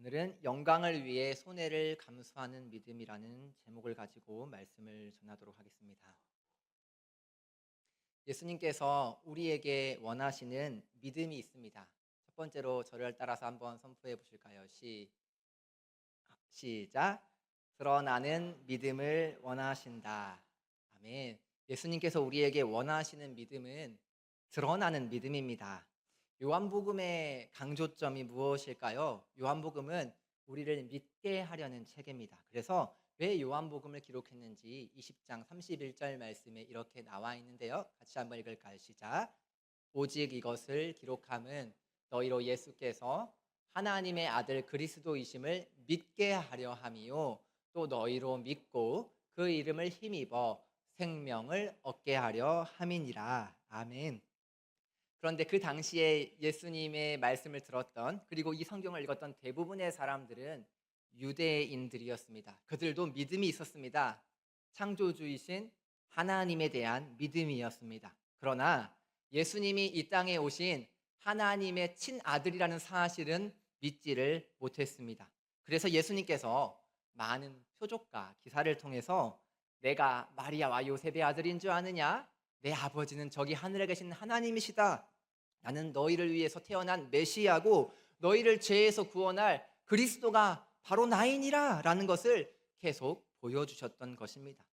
오늘은 영광을 위해 손해를 감수하는 믿음이라는 제목을 가지고 말씀을 전하도록 하겠습니다. 예수님께서 우리에게 원하시는 믿음이 있습니다. 첫 번째로 저를 따라서 한번 선포해 보실까요? 시작. 드러나는 믿음을 원하신다. 아멘. 예수님께서 우리에게 원하시는 믿음은 드러나는 믿음입니다. 요한복음의 강조점이 무엇일까요? 요한복음은 우리를 믿게 하려는 책입니다. 그래서 왜 요한복음을 기록했는지 20장 31절 말씀에 이렇게 나와 있는데요. 같이 한번 읽을까요? 시작. 오직 이것을 기록함은 너희로 예수께서 하나님의 아들 그리스도이심을 믿게 하려 함이요 또 너희로 믿고 그 이름을 힘입어 생명을 얻게 하려 함이니라. 아멘. 그런데 그 당시에 예수님의 말씀을 들었던, 그리고 이 성경을 읽었던 대부분의 사람들은 유대인들이었습니다. 그들도 믿음이 있었습니다. 창조주이신 하나님에 대한 믿음이었습니다. 그러나 예수님이 이 땅에 오신 하나님의 친아들이라는 사실은 믿지를 못했습니다. 그래서 예수님께서 많은 표적과 기사를 통해서 내가 마리아와 요셉의 아들인 줄 아느냐? 내 아버지는 저기 하늘에 계신 하나님이시다. 나는 너희를 위해서 태어난 메시아고 너희를 죄에서 구원할 그리스도가 바로 나이니라 라는 것을 계속 보여주셨던 것입니다.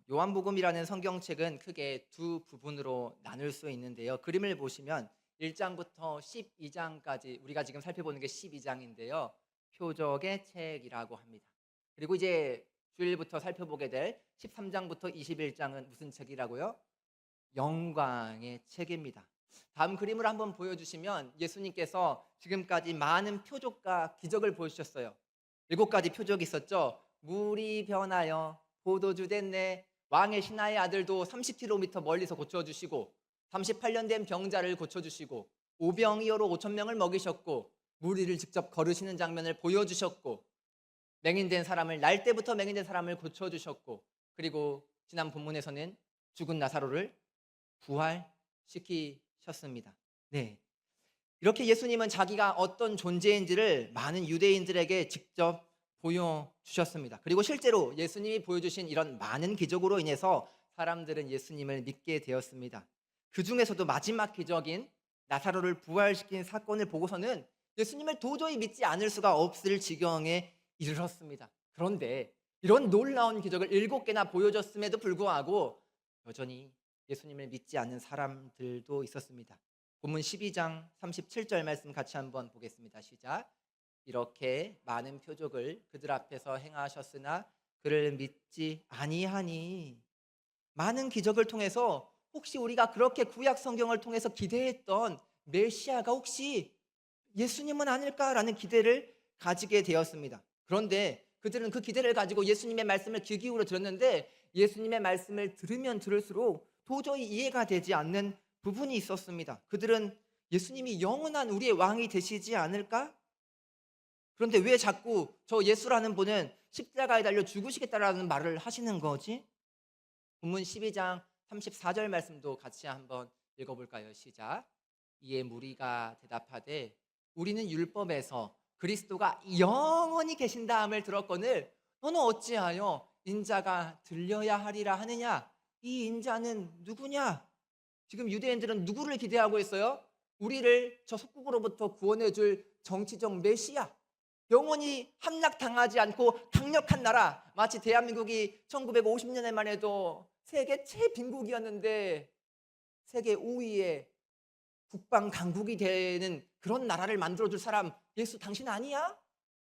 요한복음이라는 성경책은 크게 두 부분으로 나눌 수 있는데요. 그림을 보시면 1장부터 12장까지, 우리가 지금 살펴보는 게 12장인데요. 표적의 책이라고 합니다. 그리고 이제 주일부터 살펴보게 될 13장부터 21장은 무슨 책이라고요? 영광의 책입니다. 다음 그림을 한번 보여주시면 예수님께서 지금까지 많은 표적과 기적을 보여주셨어요. 7가지 표적이 있었죠. 물이 변하여 포도주 됐네. 왕의 신하의 아들도 30km 멀리서 고쳐주시고, 38년 된 병자를 고쳐주시고, 오병이어로 5천 명을 먹이셨고, 물 위를 직접 걸으시는 장면을 보여주셨고, 맹인된 사람을, 날 때부터 맹인된 사람을 고쳐주셨고, 그리고 지난 본문에서는 죽은 나사로를 부활시키셨습니다. 네, 이렇게 예수님은 자기가 어떤 존재인지를 많은 유대인들에게 직접 보여주셨습니다. 그리고 실제로 예수님이 보여주신 이런 많은 기적으로 인해서 사람들은 예수님을 믿게 되었습니다. 그 중에서도 마지막 기적인 나사로를 부활시킨 사건을 보고서는 예수님을 도저히 믿지 않을 수가 없을 지경에 이르렀습니다. 그런데 이런 놀라운 기적을 7개나 보여줬음에도 불구하고 여전히 예수님을 믿지 않는 사람들도 있었습니다. 본문 12장 37절 말씀 같이 한번 보겠습니다. 시작. 이렇게 많은 표적을 그들 앞에서 행하셨으나 그를 믿지 아니하니. 많은 기적을 통해서 혹시 우리가 그렇게 구약 성경을 통해서 기대했던 메시아가 혹시 예수님은 아닐까라는 기대를 가지게 되었습니다. 그런데 그들은 그 기대를 가지고 예수님의 말씀을 귀 기울여 들었는데 예수님의 말씀을 들으면 들을수록 도저히 이해가 되지 않는 부분이 있었습니다. 그들은 예수님이 영원한 우리의 왕이 되시지 않을까? 그런데 왜 자꾸 저 예수라는 분은 십자가에 달려 죽으시겠다라는 말을 하시는 거지? 본문 12장 34절 말씀도 같이 한번 읽어볼까요? 시작. 이에 무리가 대답하되 우리는 율법에서 그리스도가 영원히 계신다함을 들었거늘 너는 어찌하여 인자가 들려야 하리라 하느냐? 이 인자는 누구냐? 지금 유대인들은 누구를 기대하고 있어요? 우리를 저 속국으로부터 구원해 줄 정치적 메시아, 영원히 함락당하지 않고 강력한 나라, 마치 대한민국이 1950년에만 해도 세계 최빈국이었는데 세계 5위의 국방 강국이 되는 그런 나라를 만들어줄 사람 예수 당신 아니야?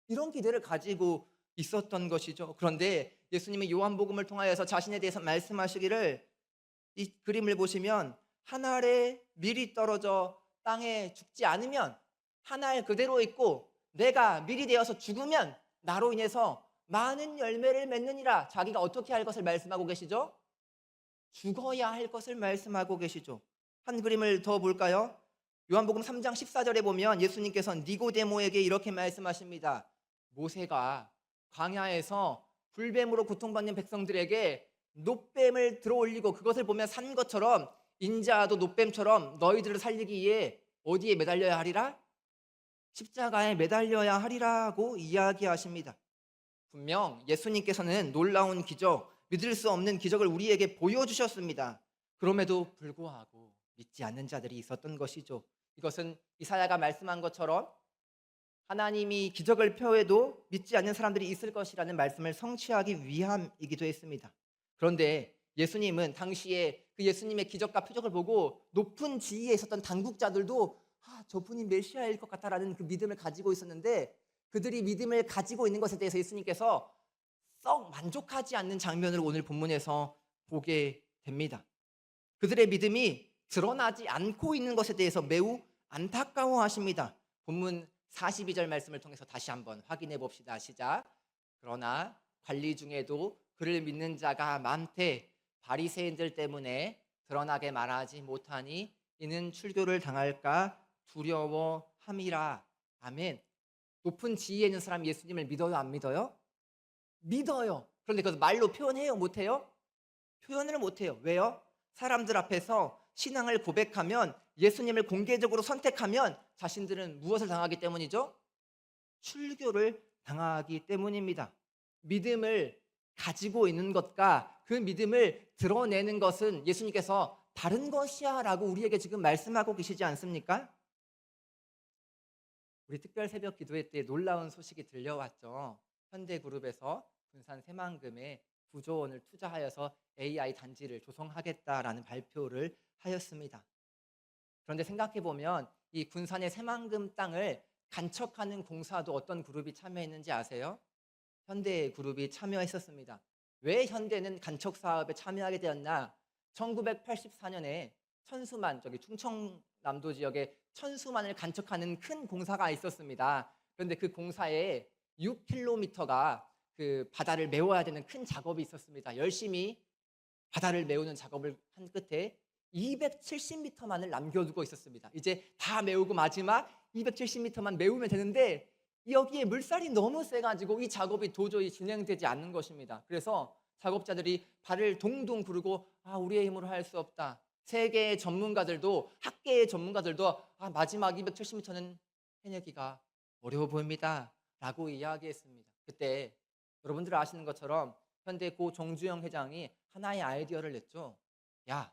이런 기대를 가지고 있었던 것이죠. 그런데 예수님이 요한복음을 통하여서 자신에 대해서 말씀하시기를, 이 그림을 보시면 한 알에 밀이 떨어져 땅에 죽지 않으면 한 알 그대로 있고 내가 밀이 되어서 죽으면 나로 인해서 많은 열매를 맺느니라. 자기가 어떻게 할 것을 말씀하고 계시죠? 죽어야 할 것을 말씀하고 계시죠. 한 그림을 더 볼까요? 요한복음 3장 14절에 보면 예수님께서 니고데모에게 이렇게 말씀하십니다. 모세가 광야에서 불뱀으로 고통받는 백성들에게 놋뱀을 들어올리고 그것을 보며 산 것처럼 인자도 놋뱀처럼 너희들을 살리기 위해 어디에 매달려야 하리라? 십자가에 매달려야 하리라고 이야기하십니다. 분명 예수님께서는 놀라운 기적, 믿을 수 없는 기적을 우리에게 보여주셨습니다. 그럼에도 불구하고 믿지 않는 자들이 있었던 것이죠. 이것은 이사야가 말씀한 것처럼 하나님이 기적을 펴해도 믿지 않는 사람들이 있을 것이라는 말씀을 성취하기 위함이기도 했습니다. 그런데 예수님은 당시에 그 예수님의 기적과 표적을 보고 높은 지위에 있었던 당국자들도 저분이 메시아일 것 같다라는 그 믿음을 가지고 있었는데, 그들이 믿음을 가지고 있는 것에 대해서 예수님께서 썩 만족하지 않는 장면을 오늘 본문에서 보게 됩니다. 그들의 믿음이 드러나지 않고 있는 것에 대해서 매우 안타까워하십니다. 본문 42절 말씀을 통해서 다시 한번 확인해 봅시다. 시작. 그러나 관리 중에도 그를 믿는 자가 많되 바리새인들 때문에 드러나게 말하지 못하니 이는 출교를 당할까 두려워함이라. 아멘. 높은 지위에 있는 사람 예수님을 믿어요, 안 믿어요? 믿어요. 그런데 그것을 말로 표현해요, 못해요? 표현을 못해요. 왜요? 사람들 앞에서 신앙을 고백하면, 예수님을 공개적으로 선택하면 자신들은 무엇을 당하기 때문이죠? 출교를 당하기 때문입니다. 믿음을 가지고 있는 것과 그 믿음을 드러내는 것은 예수님께서 다른 것이야 라고 우리에게 지금 말씀하고 계시지 않습니까? 우리 특별 새벽 기도회 때 놀라운 소식이 들려왔죠. 현대그룹에서 군산 새만금에 9조 원을 투자하여서 AI 단지를 조성하겠다라는 발표를 하였습니다. 그런데 생각해보면 이 군산의 새만금 땅을 간척하는 공사도 어떤 그룹이 참여했는지 아세요? 현대그룹이 참여했었습니다. 왜 현대는 간척 사업에 참여하게 되었나? 1984년에 천수만, 충청남도 지역에 천수만을 간척하는 큰 공사가 있었습니다. 그런데 그 공사에 6km가 그 바다를 메워야 되는 큰 작업이 있었습니다. 열심히 바다를 메우는 작업을 한 끝에 270m만을 남겨두고 있었습니다. 이제 다 메우고 마지막 270m만 메우면 되는데 여기에 물살이 너무 세가지고 이 작업이 도저히 진행되지 않는 것입니다. 그래서 작업자들이 발을 동동 구르고 우리의 힘으로 할 수 없다. 세계의 전문가들도, 학계의 전문가들도 마지막 270m는 해내기가 어려워 보입니다 라고 이야기했습니다. 그때 여러분들 아시는 것처럼 현대 고 정주영 회장이 하나의 아이디어를 냈죠. 야,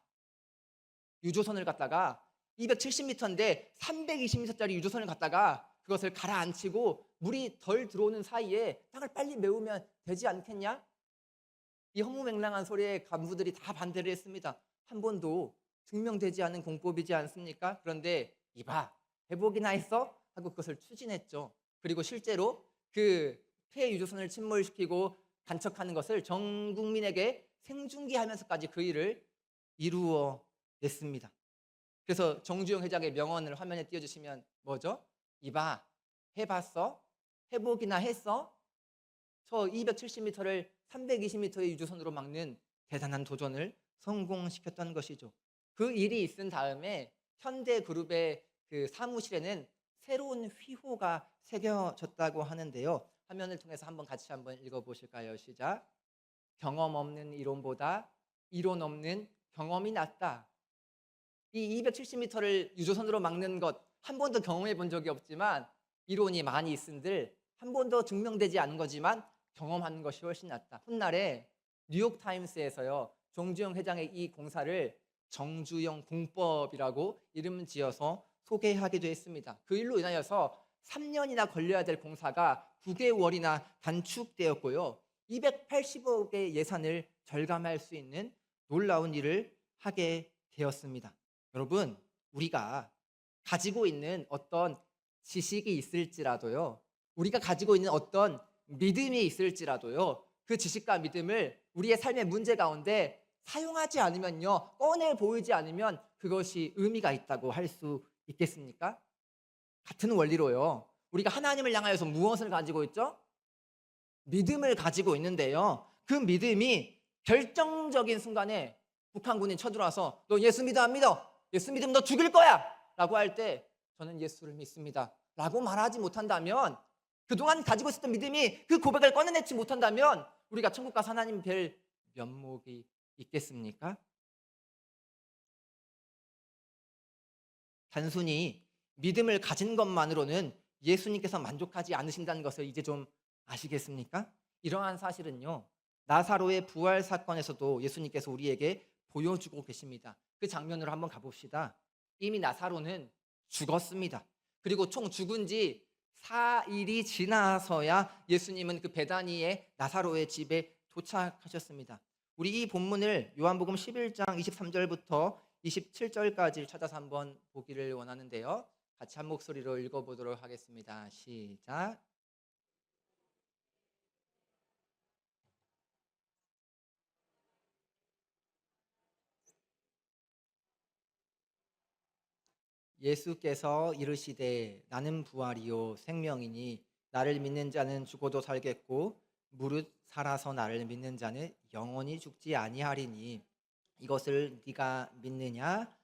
유조선을 갖다가 270m인데 320m짜리 유조선을 갖다가 그것을 가라앉히고 물이 덜 들어오는 사이에 땅을 빨리 메우면 되지 않겠냐? 이 허무맹랑한 소리에 간부들이 다 반대를 했습니다. 한 번도 증명되지 않은 공법이지 않습니까? 그런데 이봐, 해보기나 했어? 하고 그것을 추진했죠. 그리고 실제로 그 폐유조선을 침몰시키고 간척하는 것을 전 국민에게 생중계하면서까지 그 일을 이루어냈습니다. 그래서 정주영 회장의 명언을 화면에 띄워주시면 뭐죠? 이봐, 해봤어? 해보기나 했어? 저 270m를 320m의 유조선으로 막는 대단한 도전을 성공시켰던 것이죠. 그 일이 있은 다음에 현대그룹의 그 사무실에는 새로운 휘호가 새겨졌다고 하는데요. 화면을 통해서 같이 한번 읽어보실까요? 시작. 경험 없는 이론보다 이론 없는 경험이 낫다. 이 270m를 유조선으로 막는 것 한 번도 경험해 본 적이 없지만, 이론이 많이 있은들 한 번도 증명되지 않은 거지만 경험하는 것이 훨씬 낫다. 훗날에 뉴욕타임스에서요, 정주영 회장의 이 공사를 정주영 공법이라고 이름 지어서 소개하기도 했습니다. 그 일로 인하여서 3년이나 걸려야 될 공사가 9개월이나 단축되었고요. 280억의 예산을 절감할 수 있는 놀라운 일을 하게 되었습니다. 여러분, 우리가 가지고 있는 어떤 지식이 있을지라도요, 우리가 가지고 있는 어떤 믿음이 있을지라도요, 그 지식과 믿음을 우리의 삶의 문제 가운데 사용하지 않으면요, 꺼내 보이지 않으면 그것이 의미가 있다고 할 수 있겠습니까? 같은 원리로요, 우리가 하나님을 향하여서 무엇을 가지고 있죠? 믿음을 가지고 있는데요, 그 믿음이 결정적인 순간에 북한군이 쳐들어와서 너 예수 믿어 안 믿어? 예수 믿으면 너 죽일 거야! 라고 할 때 저는 예수를 믿습니다 라고 말하지 못한다면, 그동안 가지고 있었던 믿음이 그 고백을 꺼내내지 못한다면 우리가 천국 가서 하나님 뵐 면목이 있겠습니까? 단순히 믿음을 가진 것만으로는 예수님께서 만족하지 않으신다는 것을 이제 좀 아시겠습니까? 이러한 사실은요, 나사로의 부활 사건에서도 예수님께서 우리에게 보여주고 계십니다. 그 장면으로 한번 가봅시다. 이미 나사로는 죽었습니다. 그리고 총 죽은 지 4일이 지나서야 예수님은 그 베다니의 나사로의 집에 도착하셨습니다. 우리 이 본문을 요한복음 11장 23절부터 27절까지 찾아서 한번 보기를 원하는데요. 같이 한 목소리로 읽어보도록 하겠습니다. 시작. 예수께서 이르시되 나는 부활이요 생명이니 나를 믿는 자는 죽어도 살겠고 무릇 살아서 나를 믿는 자는 영원히 죽지 아니하리니 이것을 네가 믿느냐?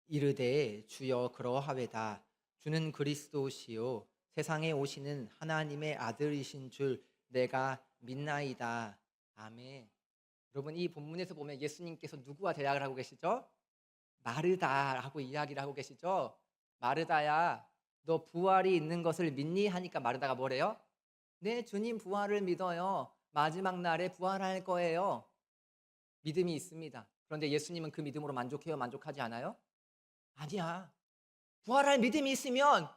이르되 주여 그러하외다. 주는 그리스도시요 세상에 오시는 하나님의 아들이신 줄 내가 믿나이다. 아멘. 여러분, 이 본문에서 보면 예수님께서 누구와 대화를 하고 계시죠? 마르다라고 이야기를 하고 계시죠. 마르다야, 너 부활이 있는 것을 믿니? 하니까 마르다가 뭐래요? 네, 주님 부활을 믿어요. 마지막 날에 부활할 거예요. 믿음이 있습니다. 그런데 예수님은 그 믿음으로 만족해요? 만족하지 않아요? 아니야. 부활할 믿음이 있으면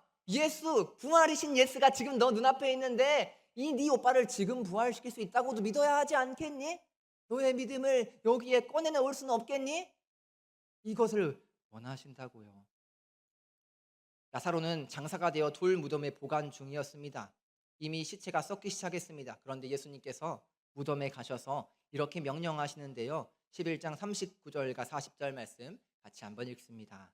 부활이신 예수가 지금 너 눈앞에 있는데 이 네 오빠를 지금 부활시킬 수 있다고도 믿어야 하지 않겠니? 너의 믿음을 여기에 꺼내놓을 수는 없겠니? 이것을 원하신다고요. 나사로는 장사가 되어 돌 무덤에 보관 중이었습니다. 이미 시체가 썩기 시작했습니다. 그런데 예수님께서 무덤에 가셔서 이렇게 명령하시는데요. 11장 39절과 40절 말씀 같이 한번 읽습니다.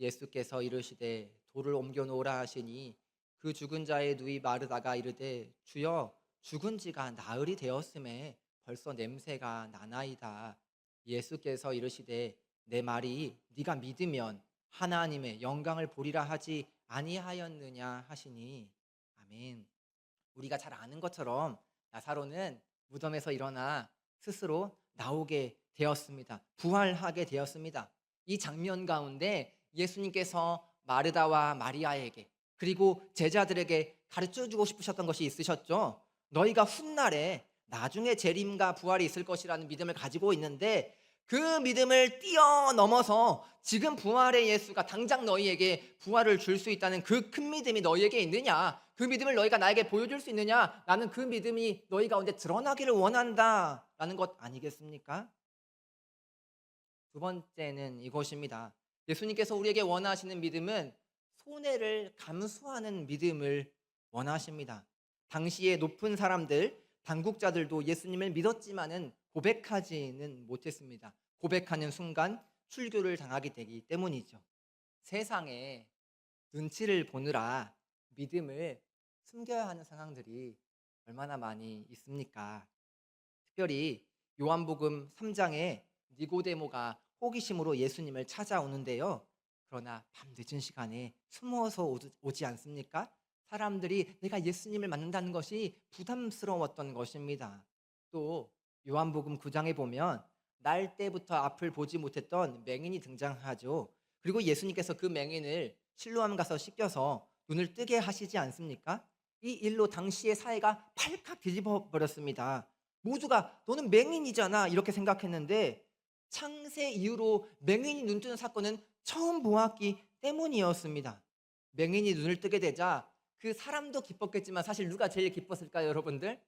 예수께서 이르시되 돌을 옮겨 놓으라 하시니 그 죽은 자의 누이 마르다가 이르되 주여 죽은 지가 나흘이 되었음에 벌써 냄새가 나나이다. 예수께서 이르시되 내 말이 네가 믿으면 하나님의 영광을 보리라 하지 아니하였느냐 하시니 아멘. 우리가 잘 아는 것처럼 나사로는 무덤에서 일어나 스스로 나오게 되었습니다. 부활하게 되었습니다. 이 장면 가운데 예수님께서 마르다와 마리아에게 그리고 제자들에게 가르쳐주고 싶으셨던 것이 있으셨죠. 너희가 훗날에 나중에 재림과 부활이 있을 것이라는 믿음을 가지고 있는데 그 믿음을 뛰어넘어서 지금 부활의 예수가 당장 너희에게 부활을 줄 수 있다는 그 큰 믿음이 너희에게 있느냐? 그 믿음을 너희가 나에게 보여줄 수 있느냐? 나는 그 믿음이 너희 가운데 드러나기를 원한다라는 것 아니겠습니까? 두 번째는 이것입니다. 예수님께서 우리에게 원하시는 믿음은 손해를 감수하는 믿음을 원하십니다. 당시의 높은 사람들, 당국자들도 예수님을 믿었지만은 고백하지는 못했습니다. 고백하는 순간 출교를 당하게 되기 때문이죠. 세상에 눈치를 보느라 믿음을 숨겨야 하는 상황들이 얼마나 많이 있습니까? 특별히 요한복음 3장에 니고데모가 호기심으로 예수님을 찾아오는데요. 그러나 밤 늦은 시간에 숨어서 오지 않습니까? 사람들이 내가 예수님을 만난다는 것이 부담스러웠던 것입니다. 또 요한복음 9장에 보면 날 때부터 앞을 보지 못했던 맹인이 등장하죠. 그리고 예수님께서 그 맹인을 실로암 가서 씻겨서 눈을 뜨게 하시지 않습니까? 이 일로 당시의 사회가 팔칵 뒤집어 버렸습니다. 모두가 너는 맹인이잖아 이렇게 생각했는데 창세 이후로 맹인이 눈 뜨는 사건은 처음 보았기 때문이었습니다. 맹인이 눈을 뜨게 되자 그 사람도 기뻤겠지만 사실 누가 제일 기뻤을까요, 여러분들?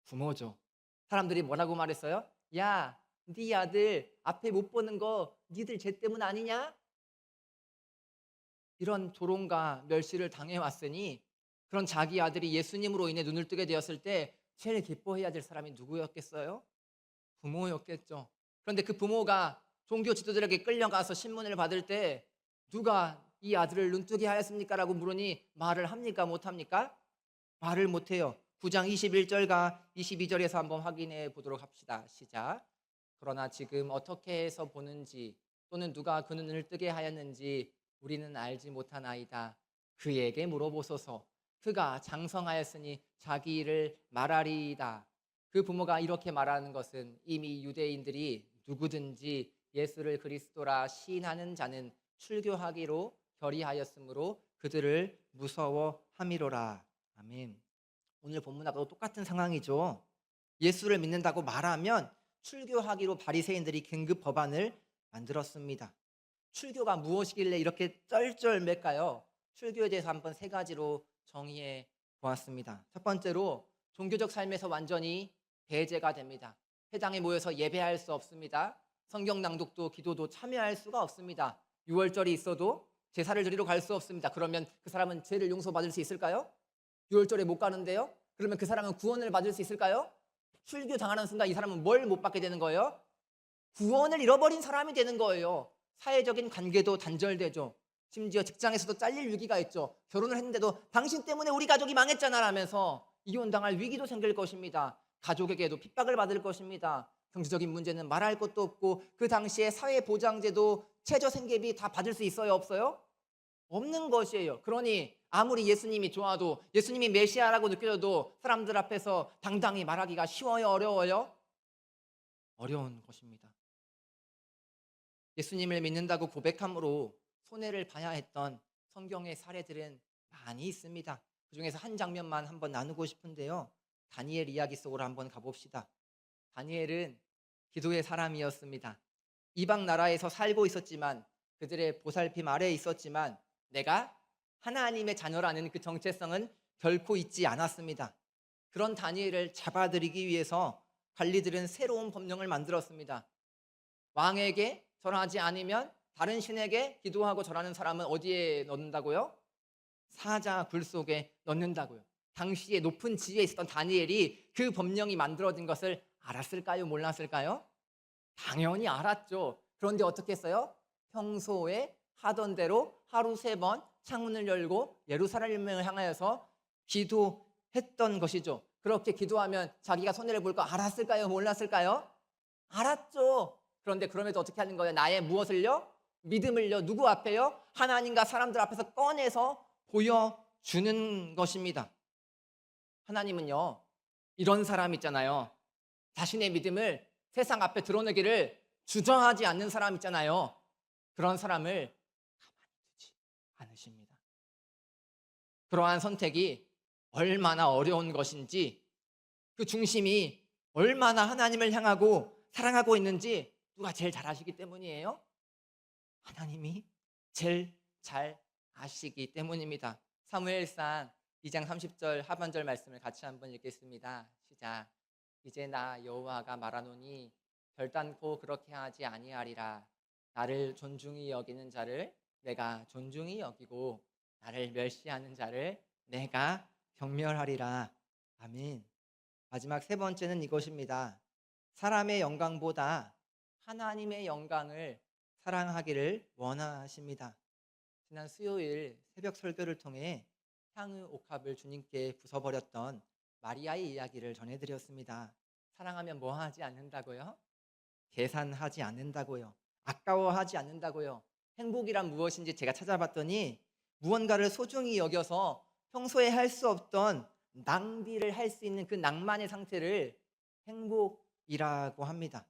부모죠. 사람들이 뭐라고 말했어요? 야, 네 아들 앞에 못 보는 거 니들 죄 때문 아니냐? 이런 조롱과 멸시를 당해왔으니 그런 자기 아들이 예수님으로 인해 눈을 뜨게 되었을 때 제일 기뻐해야 될 사람이 누구였겠어요? 부모였겠죠. 그런데 그 부모가 종교 지도자들에게 끌려가서 신문을 받을 때 누가 이 아들을 눈뜨게 하였습니까? 라고 물으니 말을 합니까? 못합니까? 말을 못해요. 9장 21절과 22절에서 한번 확인해 보도록 합시다. 시작. 그러나 지금 어떻게 해서 보는지 또는 누가 그 눈을 뜨게 하였는지 우리는 알지 못하나이다. 그에게 물어보소서. 그가 장성하였으니 자기 일을 말하리이다. 그 부모가 이렇게 말하는 것은 이미 유대인들이 누구든지 예수를 그리스도라 시인하는 자는 출교하기로 결의하였으므로 그들을 무서워함이로라. 아멘. 오늘 본문하고 똑같은 상황이죠. 예수를 믿는다고 말하면 출교하기로 바리새인들이 긴급 법안을 만들었습니다. 출교가 무엇이길래 이렇게 쩔쩔맬까요? 출교에 대해서 한번 세 가지로 정의해 보았습니다. 첫 번째로 종교적 삶에서 완전히 배제가 됩니다. 회당에 모여서 예배할 수 없습니다. 성경 낭독도 기도도 참여할 수가 없습니다. 유월절이 있어도 제사를 드리러 갈 수 없습니다. 그러면 그 사람은 죄를 용서받을 수 있을까요? 유월절에 못 가는데요? 그러면 그 사람은 구원을 받을 수 있을까요? 출교 당하는 순간 이 사람은 뭘 못 받게 되는 거예요? 구원을 잃어버린 사람이 되는 거예요. 사회적인 관계도 단절되죠. 심지어 직장에서도 잘릴 위기가 있죠. 결혼을 했는데도 당신 때문에 우리 가족이 망했잖아 라면서 이혼당할 위기도 생길 것입니다. 가족에게도 핍박을 받을 것입니다. 경제적인 문제는 말할 것도 없고 그 당시에 사회보장제도 최저생계비 다 받을 수 있어요? 없어요? 없는 것이에요. 그러니 아무리 예수님이 좋아도 예수님이 메시아라고 느껴져도 사람들 앞에서 당당히 말하기가 쉬워요? 어려워요? 어려운 것입니다. 예수님을 믿는다고 고백함으로 손해를 봐야 했던 성경의 사례들은 많이 있습니다. 그중에서 한 장면만 한번 나누고 싶은데요. 다니엘 이야기 속으로 한번 가봅시다. 다니엘은 기도의 사람이었습니다. 이방 나라에서 살고 있었지만 그들의 보살핌 아래에 있었지만 내가 하나님의 자녀라는 그 정체성은 결코 잊지 않았습니다. 그런 다니엘을 잡아들이기 위해서 관리들은 새로운 법령을 만들었습니다. 왕에게 절하지 않으면 다른 신에게 기도하고 절하는 사람은 어디에 넣는다고요? 사자 굴 속에 넣는다고요. 당시에 높은 지위에 있었던 다니엘이 그 법령이 만들어진 것을 알았을까요? 몰랐을까요? 당연히 알았죠. 그런데 어떻게 했어요? 평소에 하던 대로 하루 3번 창문을 열고 예루살렘을 향하여서 기도했던 것이죠. 그렇게 기도하면 자기가 손해를 볼 거 알았을까요? 몰랐을까요? 알았죠. 그런데 그럼에도 어떻게 하는 거예요? 나의 무엇을요? 믿음을요. 누구 앞에요? 하나님과 사람들 앞에서 꺼내서 보여주는 것입니다. 하나님은요, 이런 사람 있잖아요. 자신의 믿음을 세상 앞에 드러내기를 주저하지 않는 사람 있잖아요. 그런 사람을 가만히 두지 않으십니다. 그러한 선택이 얼마나 어려운 것인지, 그 중심이 얼마나 하나님을 향하고 사랑하고 있는지 누가 제일 잘 아시기 때문이에요? 하나님이 제일 잘 아시기 때문입니다. 사무엘상 2장 30절 하반절 말씀을 같이 한번 읽겠습니다. 시작. 이제 나 여호와가 말하노니 결단코 그렇게 하지 아니하리라. 나를 존중히 여기는 자를 내가 존중히 여기고 나를 멸시하는 자를 내가 경멸하리라. 아멘. 마지막 세 번째는 이것입니다. 사람의 영광보다 하나님의 영광을 사랑하기를 원하십니다. 지난 수요일 새벽 설교를 통해 향유 옥합을 주님께 부숴버렸던 마리아의 이야기를 전해드렸습니다. 사랑하면 뭐 하지 않는다고요? 계산하지 않는다고요. 아까워하지 않는다고요. 행복이란 무엇인지 제가 찾아봤더니 무언가를 소중히 여겨서 평소에 할 수 없던 낭비를 할 수 있는 그 낭만의 상태를 행복이라고 합니다.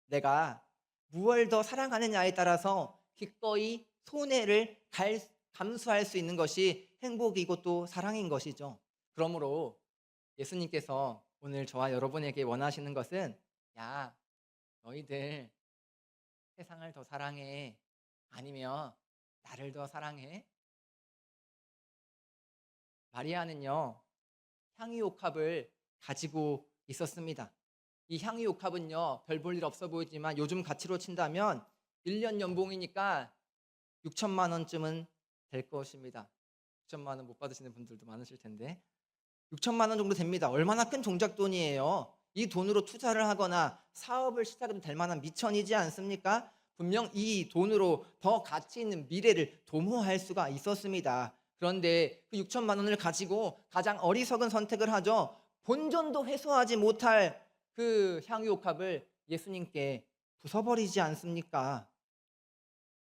내가 무엇을 더 사랑하느냐에 따라서 기꺼이 손해를 감수할 수 있는 것이 행복이고 또 사랑인 것이죠. 그러므로 예수님께서 오늘 저와 여러분에게 원하시는 것은 야, 너희들 세상을 더 사랑해? 아니면 나를 더 사랑해? 마리아는요, 향유옥합을 가지고 있었습니다. 이 향유옥합은요, 별 볼 일 없어 보이지만 요즘 가치로 친다면 1년 연봉이니까 6천만 원쯤은 될 것입니다. 6천만 원 못 받으시는 분들도 많으실 텐데 6천만 원 정도 됩니다. 얼마나 큰 종잣돈이에요. 이 돈으로 투자를 하거나 사업을 시작해도 될 만한 미천이지 않습니까? 분명 이 돈으로 더 가치 있는 미래를 도모할 수가 있었습니다. 그런데 그 6천만 원을 가지고 가장 어리석은 선택을 하죠. 본전도 회수하지 못할 그 향유옥합을 예수님께 부숴버리지 않습니까?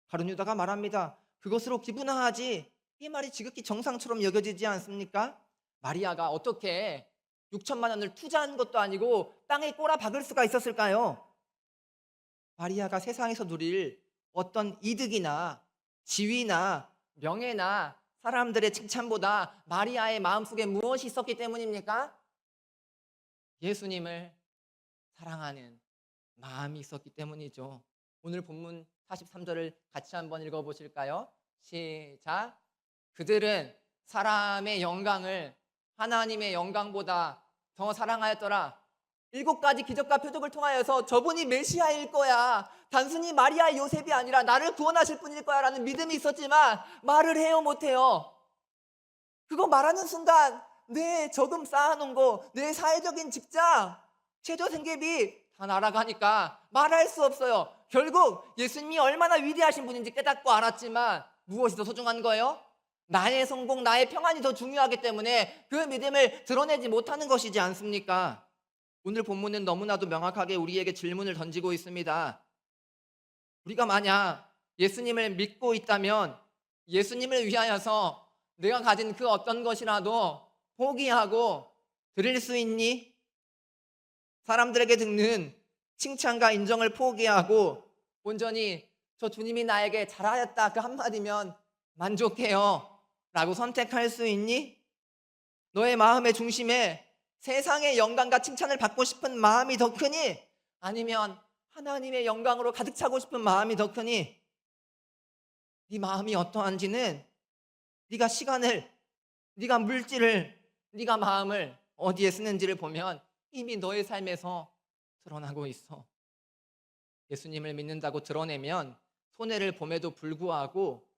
가룟 유다가 말합니다. 그것으로 기분하지. 이 말이 지극히 정상처럼 여겨지지 않습니까? 마리아가 어떻게 6천만 원을 투자한 것도 아니고 땅에 꼬라 박을 수가 있었을까요? 마리아가 세상에서 누릴 어떤 이득이나 지위나 명예나 사람들의 칭찬보다 마리아의 마음속에 무엇이 있었기 때문입니까? 예수님을 사랑하는 마음이 있었기 때문이죠. 오늘 본문 43절을 같이 한번 읽어보실까요? 시작. 그들은 사람의 영광을 하나님의 영광보다 더 사랑하였더라. 7가지 기적과 표적을 통하여서 저분이 메시아일 거야, 단순히 마리아 요셉이 아니라 나를 구원하실 분일 거야 라는 믿음이 있었지만 말을 해요 못해요. 그거 말하는 순간 내 저금 쌓아놓은 거, 내 사회적인 직장, 최저 생계비 다 날아가니까 말할 수 없어요. 결국 예수님이 얼마나 위대하신 분인지 깨닫고 알았지만 무엇이 더 소중한 거예요? 나의 성공, 나의 평안이 더 중요하기 때문에 그 믿음을 드러내지 못하는 것이지 않습니까? 오늘 본문은 너무나도 명확하게 우리에게 질문을 던지고 있습니다. 우리가 만약 예수님을 믿고 있다면 예수님을 위하여서 내가 가진 그 어떤 것이라도 포기하고 드릴 수 있니? 사람들에게 듣는 칭찬과 인정을 포기하고 온전히 저 주님이 나에게 잘하였다 그 한마디면 만족해요 라고 선택할 수 있니? 너의 마음의 중심에 세상의 영광과 칭찬을 받고 싶은 마음이 더 크니? 아니면 하나님의 영광으로 가득 차고 싶은 마음이 더 크니? 네 마음이 어떠한지는 네가 시간을, 네가 물질을, 네가 마음을 어디에 쓰는지를 보면 이미 너의 삶에서 드러나고 있어. 예수님을 믿는다고 드러내면 손해를 봄에도 불구하고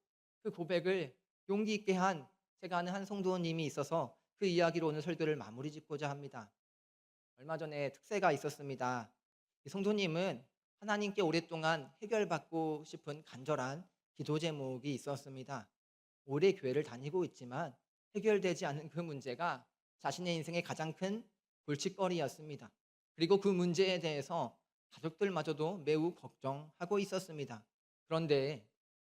그 고백을 용기 있게 한 제가 아는 한 성도님이 있어서 그 이야기로 오늘 설교를 마무리 짓고자 합니다. 얼마 전에 특세가 있었습니다. 이 성도님은 하나님께 오랫동안 해결받고 싶은 간절한 기도 제목이 있었습니다. 오래 교회를 다니고 있지만 해결되지 않은 그 문제가 자신의 인생의 가장 큰 골칫거리였습니다. 그리고 그 문제에 대해서 가족들마저도 매우 걱정하고 있었습니다. 그런데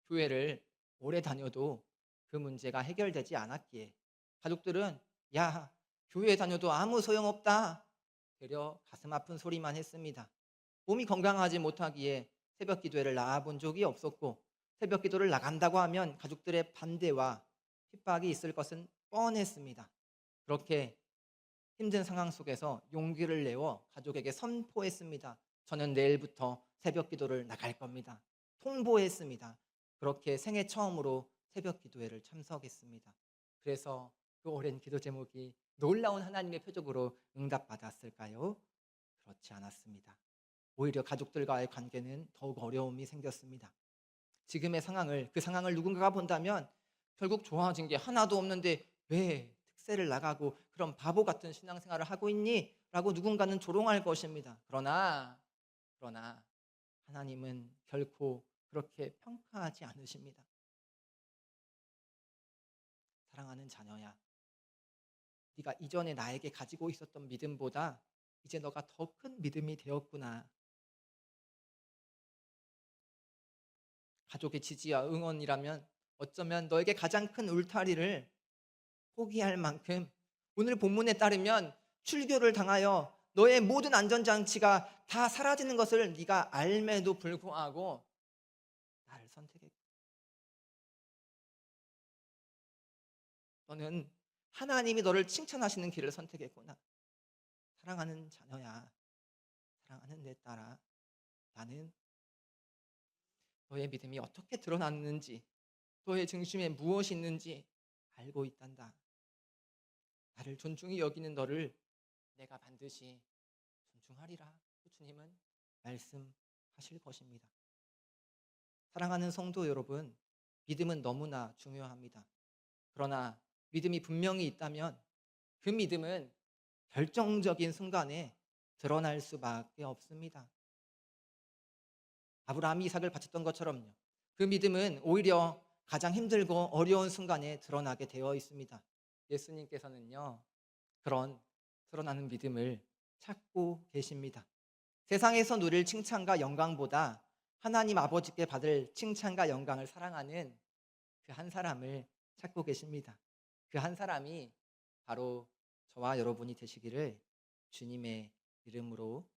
교회를 오래 다녀도 그 문제가 해결되지 않았기에 가족들은 야, 교회 다녀도 아무 소용없다, 되려 가슴 아픈 소리만 했습니다. 몸이 건강하지 못하기에 새벽 기도회를 나와본 적이 없었고 새벽 기도를 나간다고 하면 가족들의 반대와 핍박이 있을 것은 뻔했습니다. 그렇게 힘든 상황 속에서 용기를 내어 가족에게 선포했습니다. 저는 내일부터 새벽 기도를 나갈 겁니다. 통보했습니다. 그렇게 생애 처음으로 새벽 기도회를 참석했습니다. 그래서 그 오랜 기도 제목이 놀라운 하나님의 표적으로 응답받았을까요? 그렇지 않았습니다. 오히려 가족들과의 관계는 더욱 어려움이 생겼습니다. 지금의 상황을, 그 상황을 누군가가 본다면 결국 좋아진 게 하나도 없는데 왜 특세를 나가고 그런 바보 같은 신앙생활을 하고 있니? 라고 누군가는 조롱할 것입니다. 그러나 하나님은 결코 그렇게 평가하지 않으십니다. 사랑하는 자녀야, 네가 이전에 나에게 가지고 있었던 믿음보다 이제 너가 더 큰 믿음이 되었구나. 가족의 지지와 응원이라면 어쩌면 너에게 가장 큰 울타리를 포기할 만큼, 오늘 본문에 따르면 출교를 당하여 너의 모든 안전장치가 다 사라지는 것을 네가 알매도 불구하고 나를 선택했고, 너는 하나님이 너를 칭찬하시는 길을 선택했구나. 사랑하는 자녀야, 사랑하는 내 딸아, 나는 너의 믿음이 어떻게 드러났는지, 너의 중심에 무엇이 있는지 알고 있단다. 나를 존중히 여기는 너를 내가 반드시 존중하리라. 주님은 말씀하실 것입니다. 사랑하는 성도 여러분, 믿음은 너무나 중요합니다. 그러나 믿음이 분명히 있다면 그 믿음은 결정적인 순간에 드러날 수밖에 없습니다. 아브라함이 이삭을 바쳤던 것처럼요. 그 믿음은 오히려 가장 힘들고 어려운 순간에 드러나게 되어 있습니다. 예수님께서는요, 그런 드러나는 믿음을 찾고 계십니다. 세상에서 누릴 칭찬과 영광보다 하나님 아버지께 받을 칭찬과 영광을 사랑하는 그 한 사람을 찾고 계십니다. 그 한 사람이 바로 저와 여러분이 되시기를 주님의 이름으로